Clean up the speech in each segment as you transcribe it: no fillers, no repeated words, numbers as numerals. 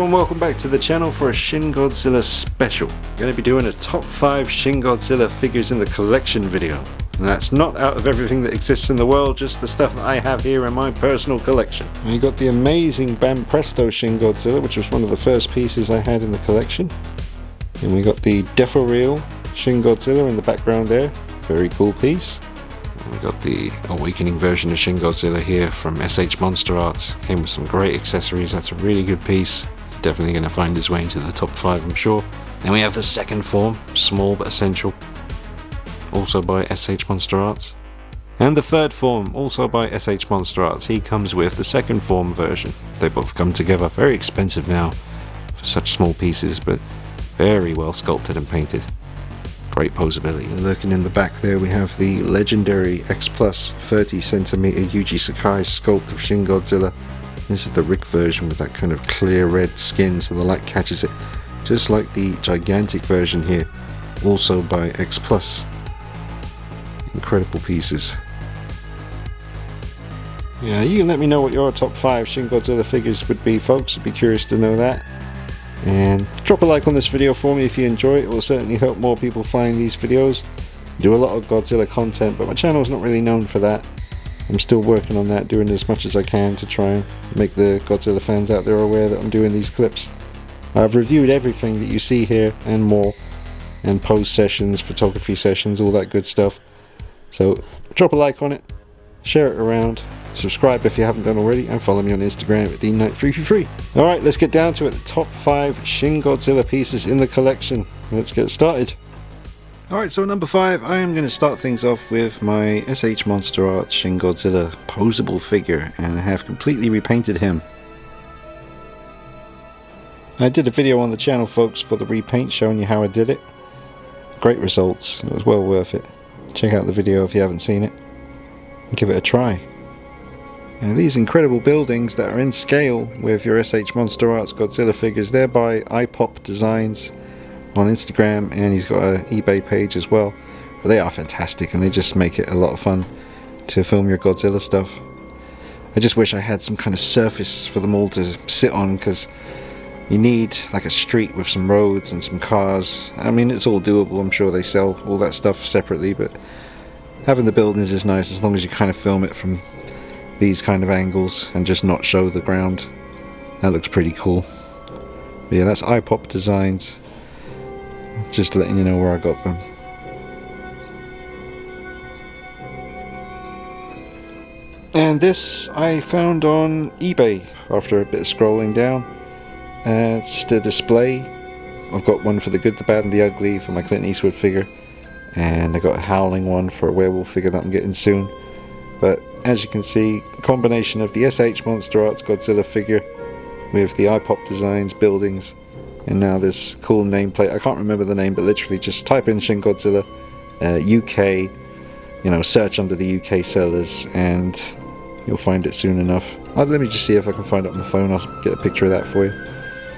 and welcome back to the channel for a Shin Godzilla special. I'm going to be doing a top 5 Shin Godzilla figures in the collection video. And that's not out of everything that exists in the world, just the stuff that I have here in my personal collection. And you got the amazing Banpresto Shin Godzilla, which was one of the first pieces I had in the collection. And we got the Defo-Real Shin Godzilla in the background there. Very cool piece. We got the Awakening version of Shin Godzilla here from SH Monster Arts. Came with some great accessories. That's a really good piece. Definitely going to find his way into the top 5, I'm sure. Then we have the second form, small but essential, also by SH Monster Arts. And the third form, also by SH Monster Arts. He comes with the second form version. They both come together. Very expensive now for such small pieces, but very well sculpted and painted. Great posability. And looking in the back there, we have the legendary X Plus 30cm Yuji Sakai sculpt of Shin Godzilla. This is the Rick version with that kind of clear red skin so the light catches it, just like the gigantic version here, also by X Plus. Incredible pieces. Yeah, you can let me know what your top 5 Shin Godzilla figures would be, folks. I'd be curious to know that. And drop a like on this video for me if you enjoy it. It will certainly help more people find these videos. I do a lot of Godzilla content, but my channel is not really known for that. I'm still working on that, doing as much as I can to try and make the Godzilla fans out there aware that I'm doing these clips. I've reviewed everything that you see here and more, and pose sessions, photography sessions, all that good stuff. So drop a like on it, share it around, subscribe if you haven't done already, and follow me on Instagram at DKnight333. Alright, let's get down to it. The top 5 Shin Godzilla pieces in the collection. Let's get started. Alright, so at number 5, I am going to start things off with my SH Monster Arts Shin Godzilla posable figure, and I have completely repainted him. I did a video on the channel, folks, for the repaint, showing you how I did it. Great results. It was well worth it. Check out the video if you haven't seen it, and give it a try. And these incredible buildings that are in scale with your SH Monster Arts Godzilla figures, they're by iPop Designs on Instagram, and he's got an eBay page as well. But they are fantastic, and they just make it a lot of fun to film your Godzilla stuff. I just wish I had some kind of surface for them all to sit on, because you need like a street with some roads and some cars. I mean, it's all doable. I'm sure they sell all that stuff separately, but having the buildings is nice as long as you kind of film it from these kind of angles and just not show the ground. That looks pretty cool. But yeah, that's iPop Designs. Just letting you know where I got them. And this I found on eBay after a bit of scrolling down. It's just a display. I've got one for the good, the bad and the ugly for my Clint Eastwood figure, and I got a Howling one for a werewolf figure that I'm getting soon. But as you can see, a combination of the SH Monster Arts Godzilla figure with the iPop Designs buildings, and now this cool nameplate. I can't remember the name, but literally just type in Shin Godzilla UK, you know, search under the UK sellers, and you'll find it soon enough. Let me just see if I can find it on my phone. I'll get a picture of that for you.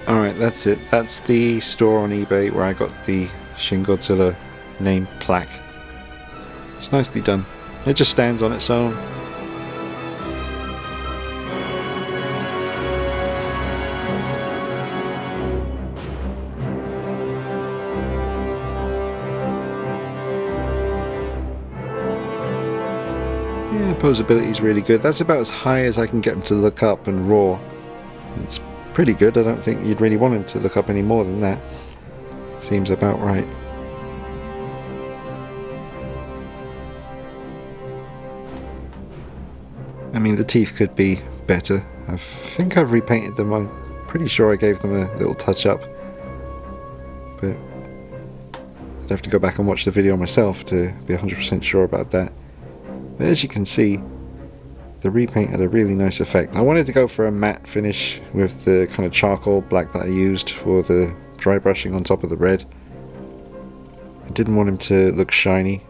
Alright, that's it. That's the store on eBay where I got the Shin Godzilla name plaque. It's nicely done. It just stands on its own. Yeah, posability is really good. That's about as high as I can get him to look up and roar. It's pretty good. I don't think you'd really want him to look up any more than that. Seems about right. I mean, the teeth could be better. I think I've repainted them. I'm pretty sure I gave them a little touch up, but I'd have to go back and watch the video myself to be 100% sure about that. But as you can see, the repaint had a really nice effect. I wanted to go for a matte finish with the kind of charcoal black that I used for the dry brushing on top of the red. I didn't want him to look shiny,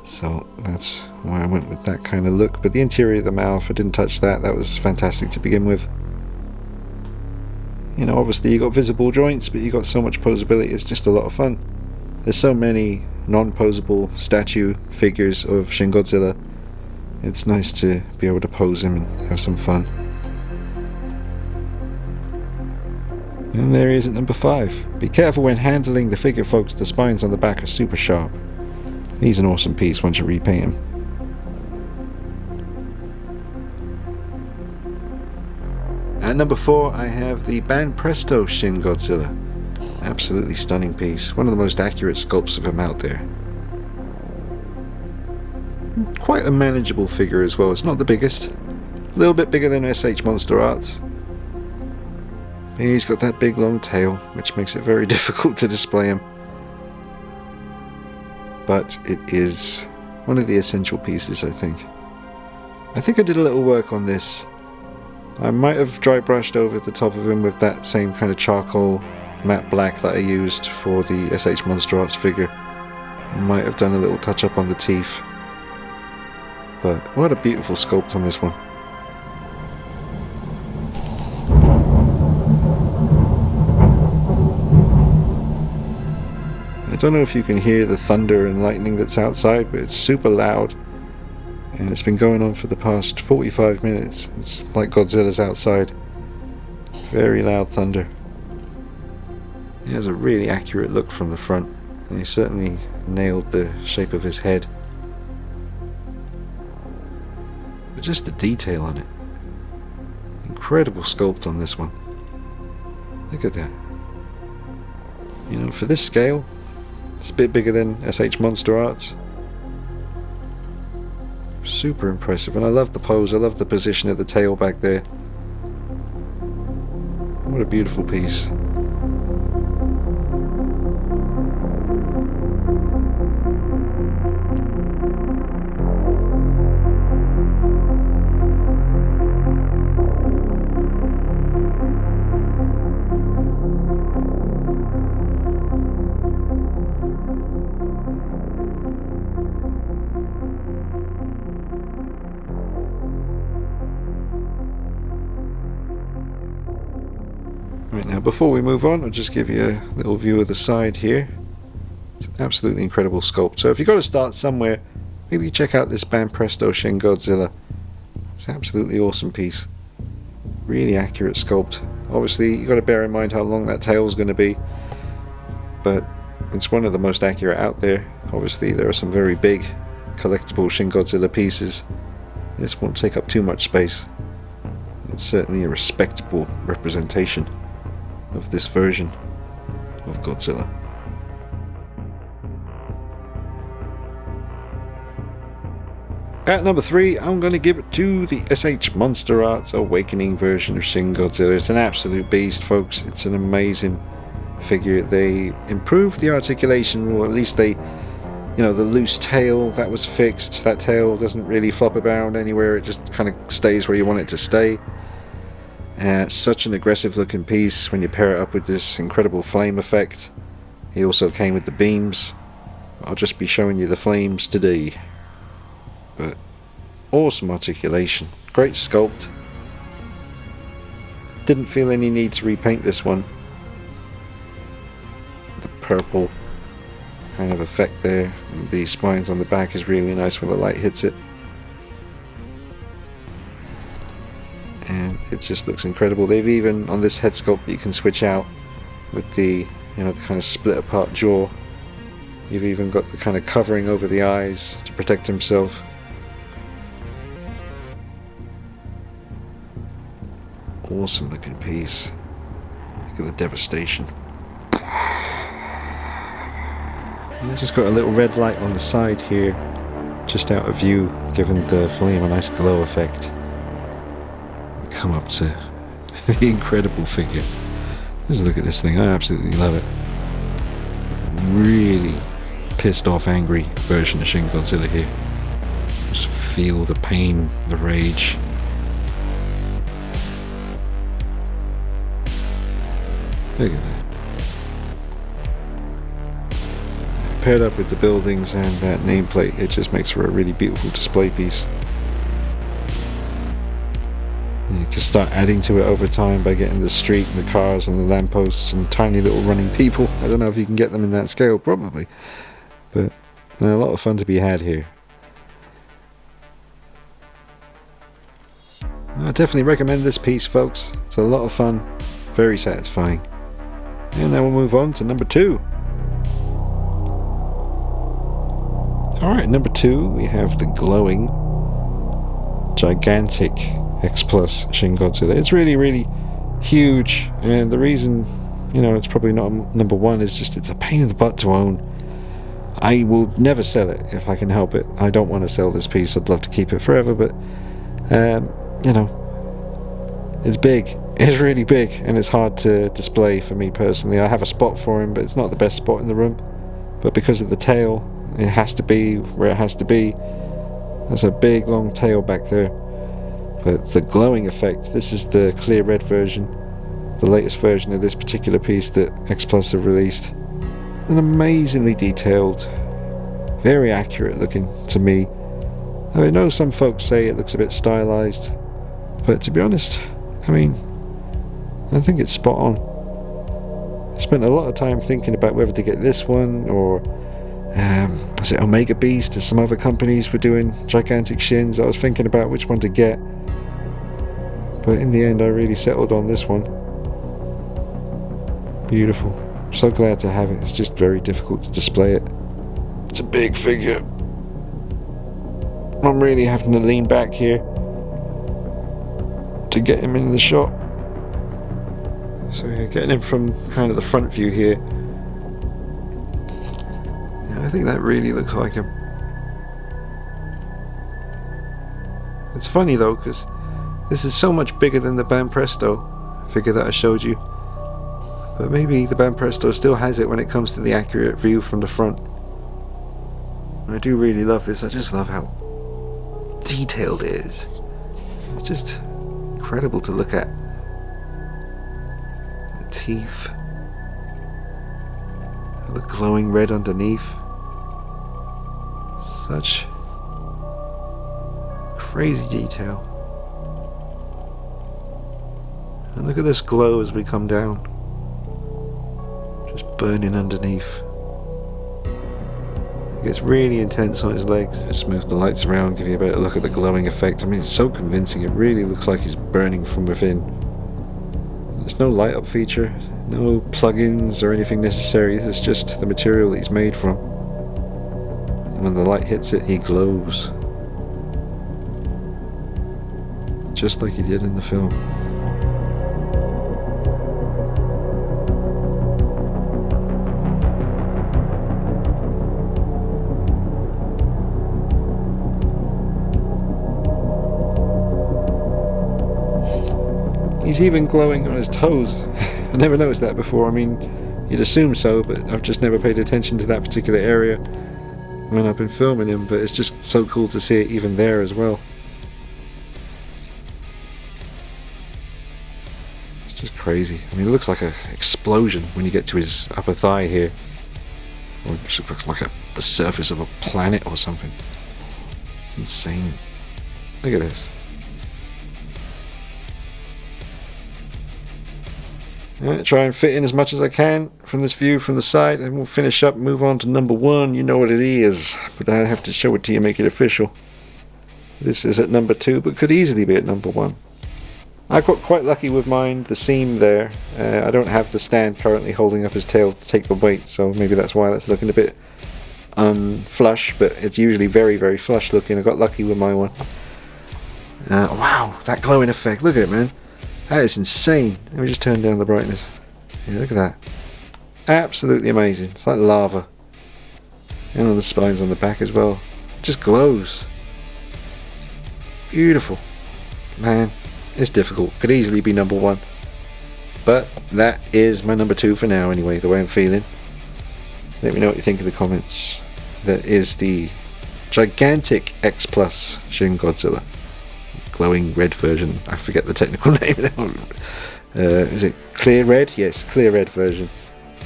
so that's why I went with that kind of look. But the interior of the mouth, I didn't touch that. That was fantastic to begin with. You know, obviously you got visible joints, but you got so much posability, it's just a lot of fun. There's so many non-posable statue figures of Shin Godzilla. It's nice to be able to pose him and have some fun. And there he is at number 5. Be careful when handling the figure, folks. The spines on the back are super sharp. He's an awesome piece once you repaint him. At number 4, I have the Banpresto Shin Godzilla. Absolutely stunning piece. One of the most accurate sculpts of him out there. Quite a manageable figure as well. It's not the biggest. A little bit bigger than SH Monster Arts. He's got that big long tail, which makes it very difficult to display him. But it is one of the essential pieces, I think. I think I did a little work on this. I might have dry brushed over the top of him with that same kind of charcoal matte black that I used for the SH Monster Arts figure. Might have done a little touch up on the teeth. But what a beautiful sculpt on this one. I don't know if you can hear the thunder and lightning that's outside, but it's super loud. And it's been going on for the past 45 minutes. It's like Godzilla's outside. Very loud thunder. He has a really accurate look from the front, and he certainly nailed the shape of his head. But just the detail on it. Incredible sculpt on this one. Look at that. You know, for this scale, it's a bit bigger than SH Monster Arts. Super impressive, and I love the pose. I love the position of the tail back there. What a beautiful piece. Right, now before we move on, I'll just give you a little view of the side here. It's an absolutely incredible sculpt. So if you've got to start somewhere, maybe check out this Banpresto Shin Godzilla. It's an absolutely awesome piece. Really accurate sculpt. Obviously you've got to bear in mind how long that tail is going to be, but it's one of the most accurate out there. Obviously there are some very big collectible Shin Godzilla pieces. This won't take up too much space. It's certainly a respectable representation of this version of Godzilla. At number 3, I'm going to give it to the SH Monster Arts Awakening version of Shin Godzilla. It's an absolute beast, folks. It's an amazing figure. They improved the articulation, or at least they, you know, the loose tail, that was fixed. That tail doesn't really flop around anywhere. It just kind of stays where you want it to stay. Such an aggressive looking piece when you pair it up with this incredible flame effect. He also came with the beams. I'll just be showing you the flames today. But awesome articulation, great sculpt. Didn't feel any need to repaint this one. The purple kind of effect there, and the spines on the back is really nice when the light hits it. And it just looks incredible. They've even, on this head sculpt that you can switch out with the, you know, the kind of split apart jaw, you've even got the kind of covering over the eyes to protect himself. Awesome looking piece. Look at the devastation. And it's just got a little red light on the side here, just out of view, giving the flame a nice glow effect. Come up to the incredible figure. Just look at this thing. I absolutely love it. Really pissed off, angry version of Shin Godzilla here. Just feel the pain, the rage. Look at that. Paired up with the buildings and that nameplate, it just makes for a really beautiful display piece. You just start adding to it over time by getting the street and the cars and the lampposts and tiny little running people. I don't know if you can get them in that scale, probably, but a lot of fun to be had here. I definitely recommend this piece, folks. It's a lot of fun, very satisfying. And now we'll move on to number 2. Alright, number 2 we have the glowing gigantic X Plus Shin Godzilla. It's really huge, and the reason, you know, it's probably not number 1 is just it's a pain in the butt to own. I will never sell it if I can help it. I don't want to sell this piece. I'd love to keep it forever, but you know, it's big. It's really big, and it's hard to display for me personally. I have a spot for him, but it's not the best spot in the room. But because of the tail, it has to be where it has to be. There's a big long tail back there. But the glowing effect, this is the clear red version, the latest version of this particular piece that X Plus have released. An amazingly detailed, very accurate looking to me. I know some folks say it looks a bit stylized, but to be honest, I mean, I think it's spot on. I spent a lot of time thinking about whether to get this one or was it Omega Beast or some other companies were doing gigantic shins. I was thinking about which one to get, but in the end I really settled on this one. Beautiful. So glad to have it. It's just very difficult to display it. It's a big figure. I'm really having to lean back here to get him in the shot. So yeah, getting him from kind of the front view here. Yeah, I think that really looks like him. It's funny though, because this is so much bigger than the Banpresto figure that I showed you. But maybe the Banpresto still has it when it comes to the accurate view from the front. I do really love this. I just love how detailed it is. It's just incredible to look at. The teeth. The glowing red underneath. Such crazy detail. And look at this glow as we come down. Just burning underneath. It gets really intense on his legs. Just move the lights around, give you a better look at the glowing effect. I mean, it's so convincing. It really looks like he's burning from within. There's no light up feature, no plugins or anything necessary. It's just the material that he's made from. And when the light hits it, he glows. Just like he did in the film. He's even glowing on his toes. I never noticed that before. I mean, you'd assume so, but I've just never paid attention to that particular area when I've been filming him, but it's just so cool to see it even there as well. It's just crazy. I mean, it looks like an explosion when you get to his upper thigh here. Or it just looks like the surface of a planet or something. It's insane. Look at this. Try and fit in as much as I can from this view from the side, and we'll finish up, move on to number 1. You know what it is, but I have to show it to you, make it official. This is at number 2, but could easily be at number 1. I got quite lucky with mine, the seam there. I don't have the stand currently holding up his tail to take the weight, so maybe that's why that's looking a bit unflush, but it's usually very flush looking. I got lucky with my one. Wow, that glowing effect, look at it, man. That is insane. Let me just turn down the brightness. Yeah, look at that. Absolutely amazing. It's like lava. And on the spines on the back as well. It just glows. Beautiful. Man, it's difficult. Could easily be number 1. But that is my number 2 for now anyway, the way I'm feeling. Let me know what you think in the comments. That is the gigantic X Plus Shin Godzilla. Glowing red version. I forget the technical name now. Is it clear red? Yes, clear red version.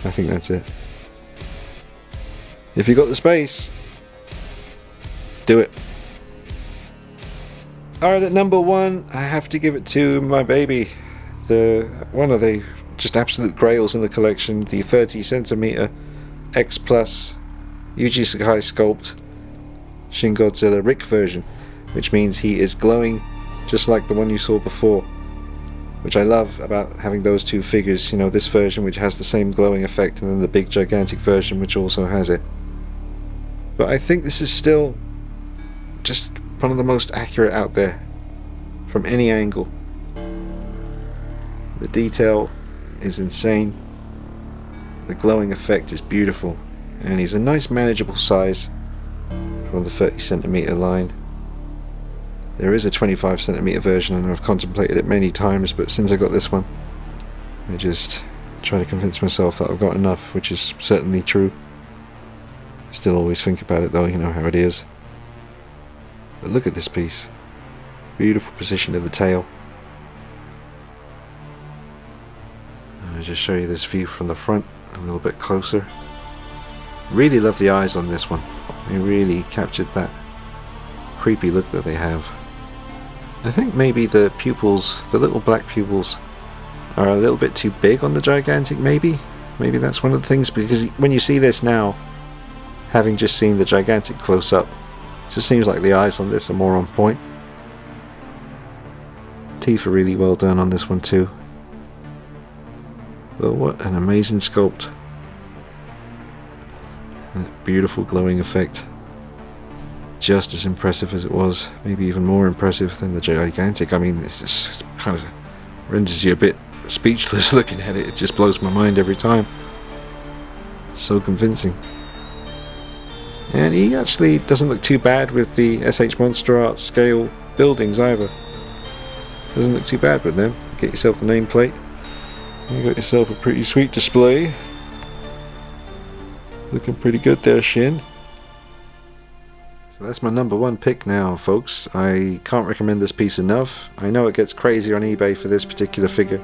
I think that's it. If you got the space, do it. Alright, at number 1, I have to give it to my baby. One of the just absolute grails in the collection, the 30cm X Plus Yuji Sakai sculpt Shin Godzilla Rick version, which means he is glowing just like the one you saw before. which I love about having those two figures, you know, this version which has the same glowing effect and then the big gigantic version which also has it. But I think this is still just one of the most accurate out there from any angle. The detail is insane, the glowing effect is beautiful, and he's a nice manageable size from the 30cm line. There is a 25cm version and I've contemplated it many times, but since I got this one I just try to convince myself that I've got enough, which is certainly true. I still always think about it though, you know how it is. But look at this piece. Beautiful position of the tail. I'll just show you this view from the front a little bit closer. Really love the eyes on this one. They really captured that creepy look that they have. I think maybe the pupils, the little black pupils, are a little bit too big on the gigantic, maybe that's one of the things, because when you see this now, having just seen the gigantic close up, it just seems like the eyes on this are more on point. Teeth are really well done on this one too. But what an amazing sculpt. That beautiful glowing effect. Just as impressive as it was, maybe even more impressive than the gigantic. I mean, it's just kind of renders you a bit speechless looking at it. It just blows my mind every time. So convincing. And he actually doesn't look too bad with the SH Monster Art scale buildings either. Doesn't look too bad with them. Get yourself the nameplate. You got yourself a pretty sweet display. Looking pretty good there, Shin. So that's my number one pick now, folks. I can't recommend this piece enough. I know it gets crazy on eBay for this particular figure.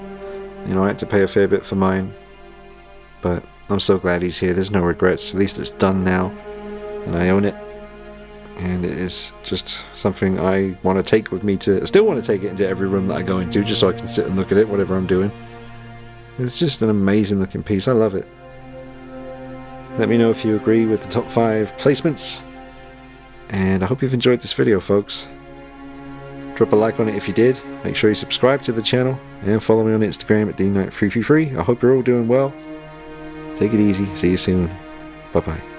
You know, I had to pay a fair bit for mine. But I'm so glad he's here. There's no regrets. At least it's done now. And I own it. And it is just something I want to take with me to... I still want to take it into every room that I go into, just so I can sit and look at it, whatever I'm doing. It's just an amazing looking piece. I love it. Let me know if you agree with the top 5 placements. And I hope you've enjoyed this video, folks. Drop a like on it if you did. Make sure you subscribe to the channel. And follow me on Instagram at DKnight333. I hope you're all doing well. Take it easy. See you soon. Bye-bye.